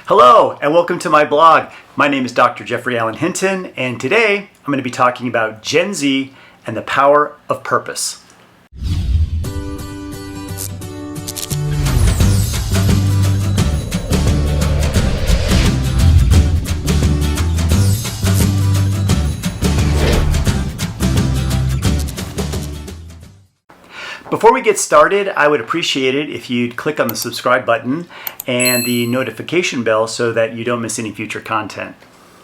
Hello and welcome to my blog. My name is Dr. Jeffrey Allen Hinton, and today I'm going to be talking about Gen Z and the power of purpose. Before we get started, I would appreciate it if you'd click on the subscribe button and the notification bell so that you don't miss any future content.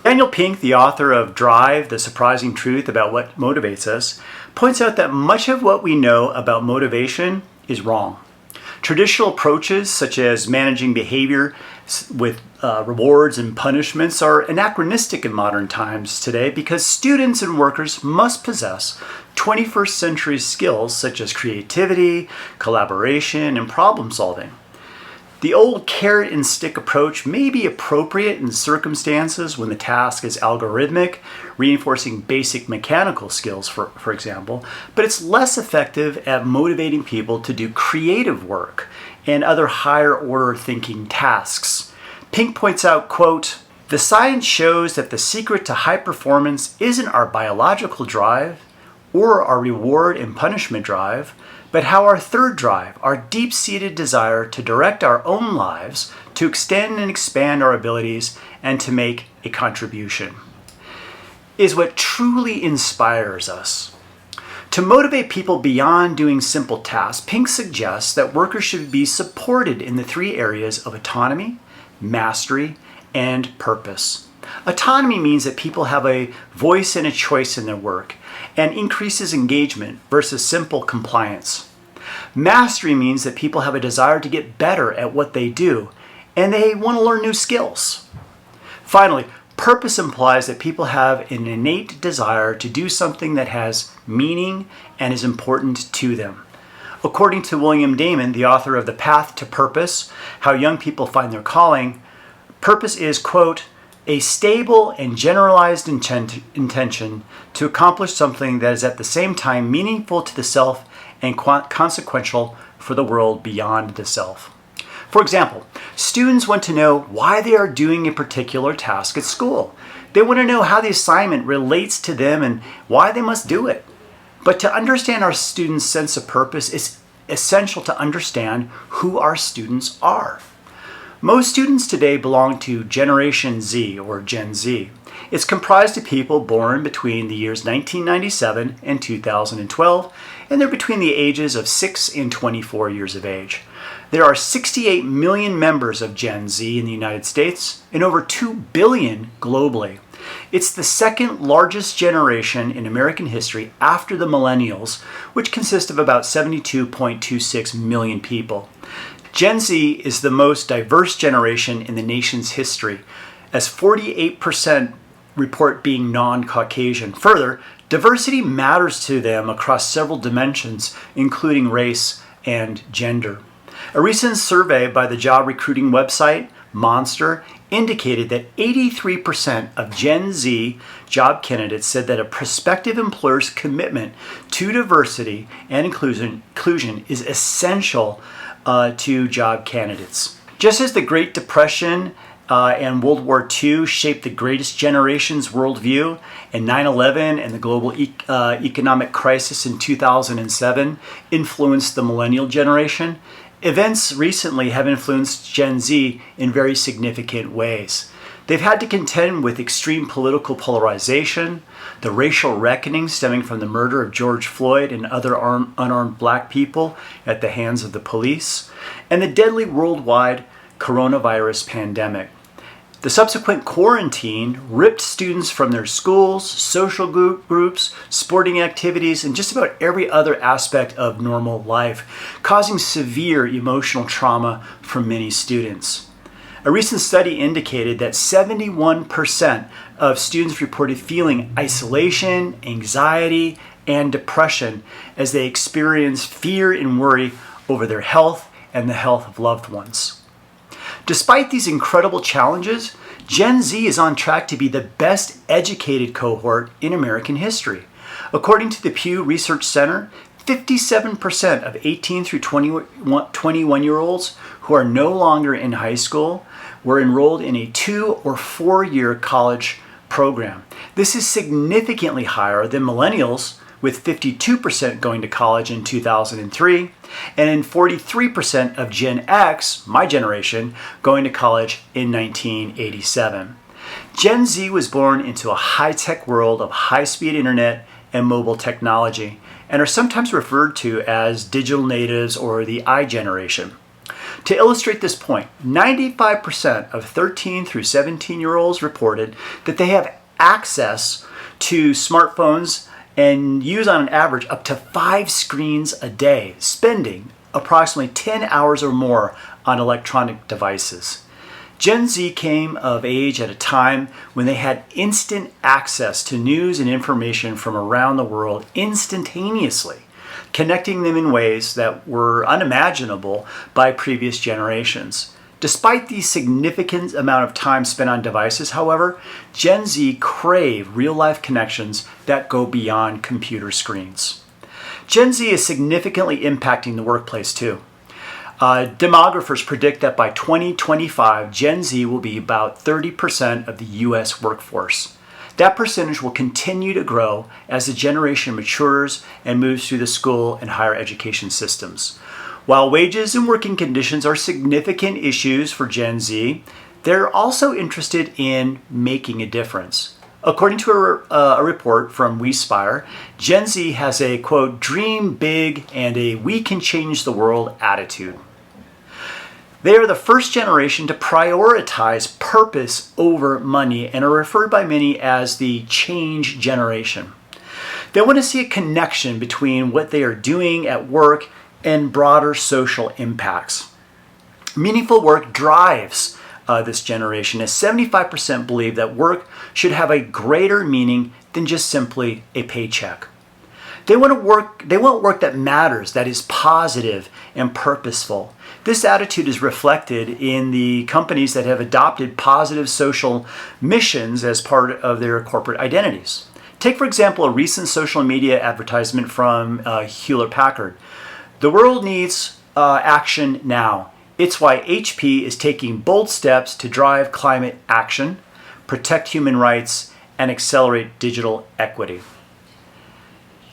Daniel Pink, the author of Drive, The Surprising Truth About What Motivates Us, points out that much of what we know about motivation is wrong. Traditional approaches such as managing behavior with rewards and punishments are anachronistic in modern times today because students and workers must possess 21st century skills such as creativity, collaboration, and problem solving. The old carrot and stick approach may be appropriate in circumstances when the task is algorithmic, reinforcing basic mechanical skills, for example, but it's less effective at motivating people to do creative work and other higher order thinking tasks. Pink points out, quote, "The science shows that the secret to high performance isn't our biological drive or our reward and punishment drive, but how our third drive, our deep-seated desire to direct our own lives, to extend and expand our abilities, and to make a contribution, is what truly inspires us." To motivate people beyond doing simple tasks, Pink suggests that workers should be supported in the three areas of autonomy, mastery, and purpose. Autonomy means that people have a voice and a choice in their work and increases engagement versus simple compliance. Mastery means that people have a desire to get better at what they do and they want to learn new skills. Finally, purpose implies that people have an innate desire to do something that has meaning and is important to them. According to William Damon, the author of The Path to Purpose, How Young People Find Their Calling, purpose is, quote, "a stable and generalized intention to accomplish something that is at the same time meaningful to the self and consequential for the world beyond the self." For example, students want to know why they are doing a particular task at school. They want to know how the assignment relates to them and why they must do it. But to understand our students' sense of purpose, it's essential to understand who our students are. Most students today belong to Generation Z or Gen Z. It's comprised of people born between the years 1997 and 2012, and they're between the ages of 6 and 24 years of age. There are 68 million members of Gen Z in the United States and over 2 billion globally. It's the second largest generation in American history after the millennials, which consist of about 72.26 million people. Gen Z is the most diverse generation in the nation's history, as 48% report being non-Caucasian. Further, diversity matters to them across several dimensions, including race and gender. A recent survey by the job recruiting website Monster indicated that 83% of Gen Z job candidates said that a prospective employer's commitment to diversity and inclusion is essential to job candidates. Just as the Great Depression and World War II shaped the greatest generation's worldview, and 9/11 and the global economic crisis in 2007 influenced the millennial generation, events recently have influenced Gen Z in very significant ways. They've had to contend with extreme political polarization, the racial reckoning stemming from the murder of George Floyd and other unarmed black people at the hands of the police, and the deadly worldwide coronavirus pandemic. The subsequent quarantine ripped students from their schools, social groups, sporting activities, and just about every other aspect of normal life, causing severe emotional trauma for many students. A recent study indicated that 71% of students reported feeling isolation, anxiety, and depression as they experienced fear and worry over their health and the health of loved ones. Despite these incredible challenges, Gen Z is on track to be the best educated cohort in American history. According to the Pew Research Center, 57% of 18 through 21-year-olds who are no longer in high school were enrolled in a 2 or 4 year college program. This is significantly higher than millennials, with 52% going to college in 2003, and 43% of Gen X, my generation, going to college in 1987. Gen Z was born into a high-tech world of high-speed internet and mobile technology, and are sometimes referred to as digital natives or the I generation. To illustrate this point, 95% of 13 through 17-year-olds reported that they have access to smartphones and use on an average up to 5 screens a day, spending approximately 10 hours or more on electronic devices. Gen Z came of age at a time when they had instant access to news and information from around the world instantaneously, connecting them in ways that were unimaginable by previous generations. Despite the significant amount of time spent on devices, however, Gen Z crave real-life connections that go beyond computer screens. Gen Z is significantly impacting the workplace too. Demographers predict that by 2025, Gen Z will be about 30% of the U.S. workforce. That percentage will continue to grow as the generation matures and moves through the school and higher education systems. While wages and working conditions are significant issues for Gen Z, they're also interested in making a difference. According to a report from WeSpire, Gen Z has a, quote, dream big and a we can change the world attitude. They are the first generation to prioritize purpose over money and are referred by many as the change generation. They want to see a connection between what they are doing at work and broader social impacts. Meaningful work drives this generation, as 75% believe that work should have a greater meaning than just simply a paycheck. They want work that matters, that is positive and purposeful. This attitude is reflected in the companies that have adopted positive social missions as part of their corporate identities. Take, for example, a recent social media advertisement from Hewlett-Packard. The world needs action now. It's why HP is taking bold steps to drive climate action, protect human rights, and accelerate digital equity.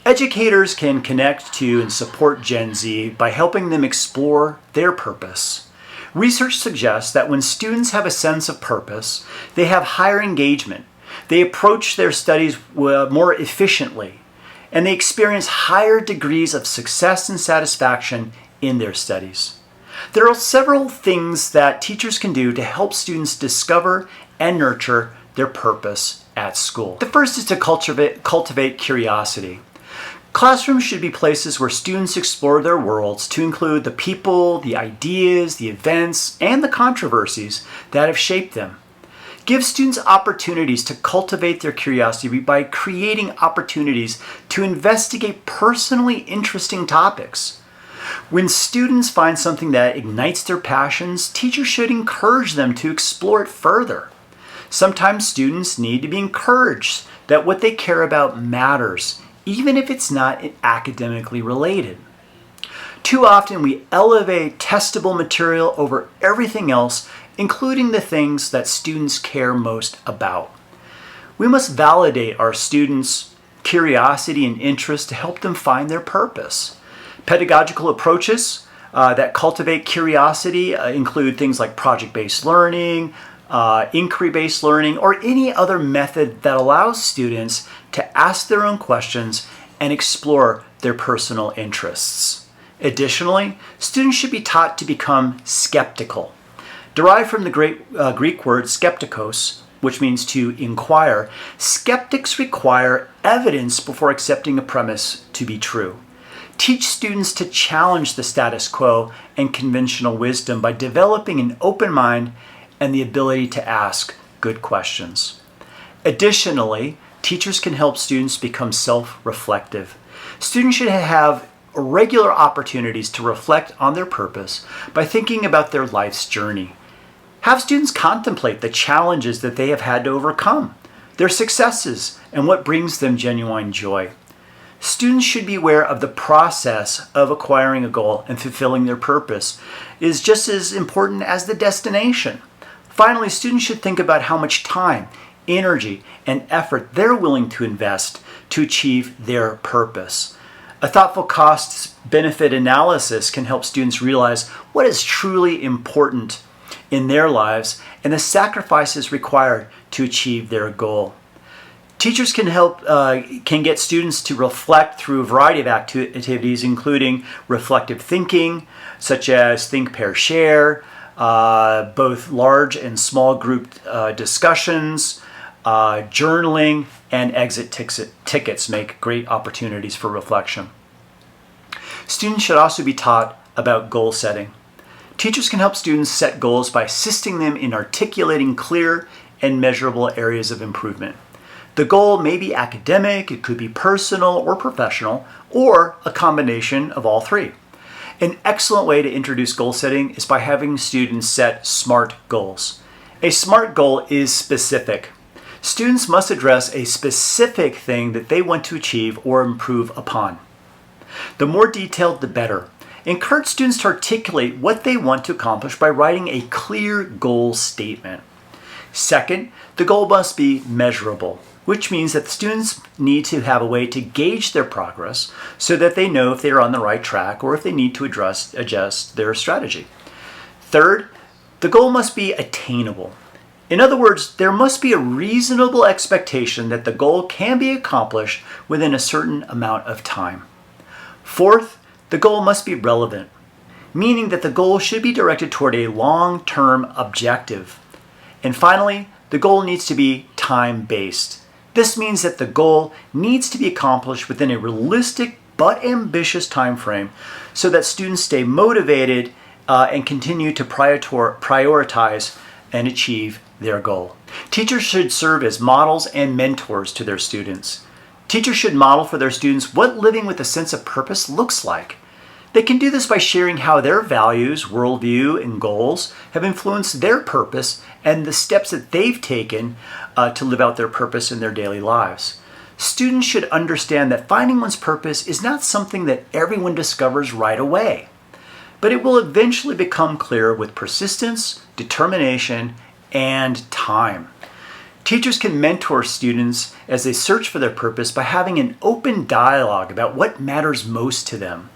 Educators can connect to and support Gen Z by helping them explore their purpose. Research suggests that when students have a sense of purpose, they have higher engagement, they approach their studies more efficiently, and they experience higher degrees of success and satisfaction in their studies. There are several things that teachers can do to help students discover and nurture their purpose at school. The first is to cultivate curiosity. Classrooms should be places where students explore their worlds to include the people, the ideas, the events, and the controversies that have shaped them. Give students opportunities to cultivate their curiosity by creating opportunities to investigate personally interesting topics. When students find something that ignites their passions, teachers should encourage them to explore it further. Sometimes students need to be encouraged that what they care about matters, even if it's not academically related. Too often we elevate testable material over everything else, including the things that students care most about. We must validate our students' curiosity and interest to help them find their purpose. Pedagogical approaches that cultivate curiosity include things like project-based learning, inquiry-based learning, or any other method that allows students to ask their own questions and explore their personal interests. Additionally, students should be taught to become skeptical. Derived from the Greek word skeptikos, which means to inquire, skeptics require evidence before accepting a premise to be true. Teach students to challenge the status quo and conventional wisdom by developing an open mind and the ability to ask good questions. Additionally, teachers can help students become self-reflective. Students should have regular opportunities to reflect on their purpose by thinking about their life's journey. Have students contemplate the challenges that they have had to overcome, their successes, and what brings them genuine joy. Students should be aware of the process of acquiring a goal and fulfilling their purpose is just as important as the destination. Finally, students should think about how much time, energy, and effort they're willing to invest to achieve their purpose. A thoughtful cost-benefit analysis can help students realize what is truly important in their lives and the sacrifices required to achieve their goal. Teachers can get students to reflect through a variety of activities, including reflective thinking, such as think, pair, share, both large and small group discussions, journaling, and exit tickets make great opportunities for reflection. Students should also be taught about goal setting. Teachers can help students set goals by assisting them in articulating clear and measurable areas of improvement. The goal may be academic, it could be personal or professional, or a combination of all three. An excellent way to introduce goal setting is by having students set SMART goals. A SMART goal is specific. Students must address a specific thing that they want to achieve or improve upon. The more detailed, the better. Encourage students to articulate what they want to accomplish by writing a clear goal statement. Second, the goal must be measurable, which means that the students need to have a way to gauge their progress so that they know if they are on the right track or if they need to adjust their strategy. Third, the goal must be attainable. In other words, there must be a reasonable expectation that the goal can be accomplished within a certain amount of time. Fourth, the goal must be relevant, meaning that the goal should be directed toward a long-term objective. And finally, the goal needs to be time-based. This means that the goal needs to be accomplished within a realistic but ambitious time frame so that students stay motivated and continue to prioritize and achieve their goal. Teachers should serve as models and mentors to their students. Teachers should model for their students what living with a sense of purpose looks like. They can do this by sharing how their values, worldview, and goals have influenced their purpose and the steps that they've taken to live out their purpose in their daily lives. Students should understand that finding one's purpose is not something that everyone discovers right away, but it will eventually become clear with persistence, determination, and time. Teachers can mentor students as they search for their purpose by having an open dialogue about what matters most to them.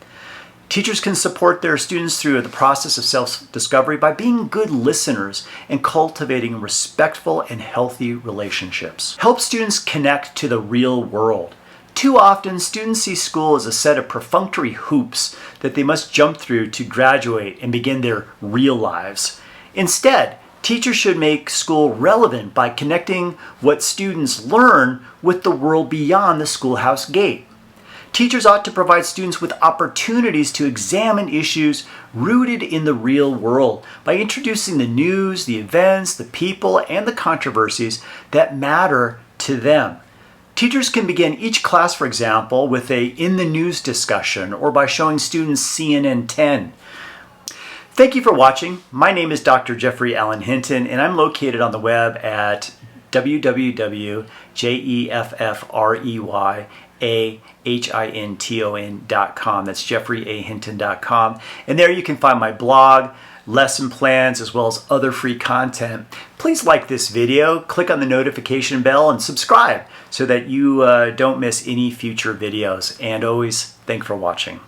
Teachers can support their students through the process of self-discovery by being good listeners and cultivating respectful and healthy relationships. Help students connect to the real world. Too often, students see school as a set of perfunctory hoops that they must jump through to graduate and begin their real lives. Instead, teachers should make school relevant by connecting what students learn with the world beyond the schoolhouse gate. Teachers ought to provide students with opportunities to examine issues rooted in the real world by introducing the news, the events, the people, and the controversies that matter to them. Teachers can begin each class, for example, with a in the news discussion or by showing students CNN 10. Thank you for watching. My name is Dr. Jeffrey Allen Hinton, and I'm located on the web at www.jeffreyAhinton.com. That's jeffreyahinton.com. And there you can find my blog, lesson plans, as well as other free content. Please like this video, click on the notification bell, and subscribe so that you don't miss any future videos. And always, thanks for watching.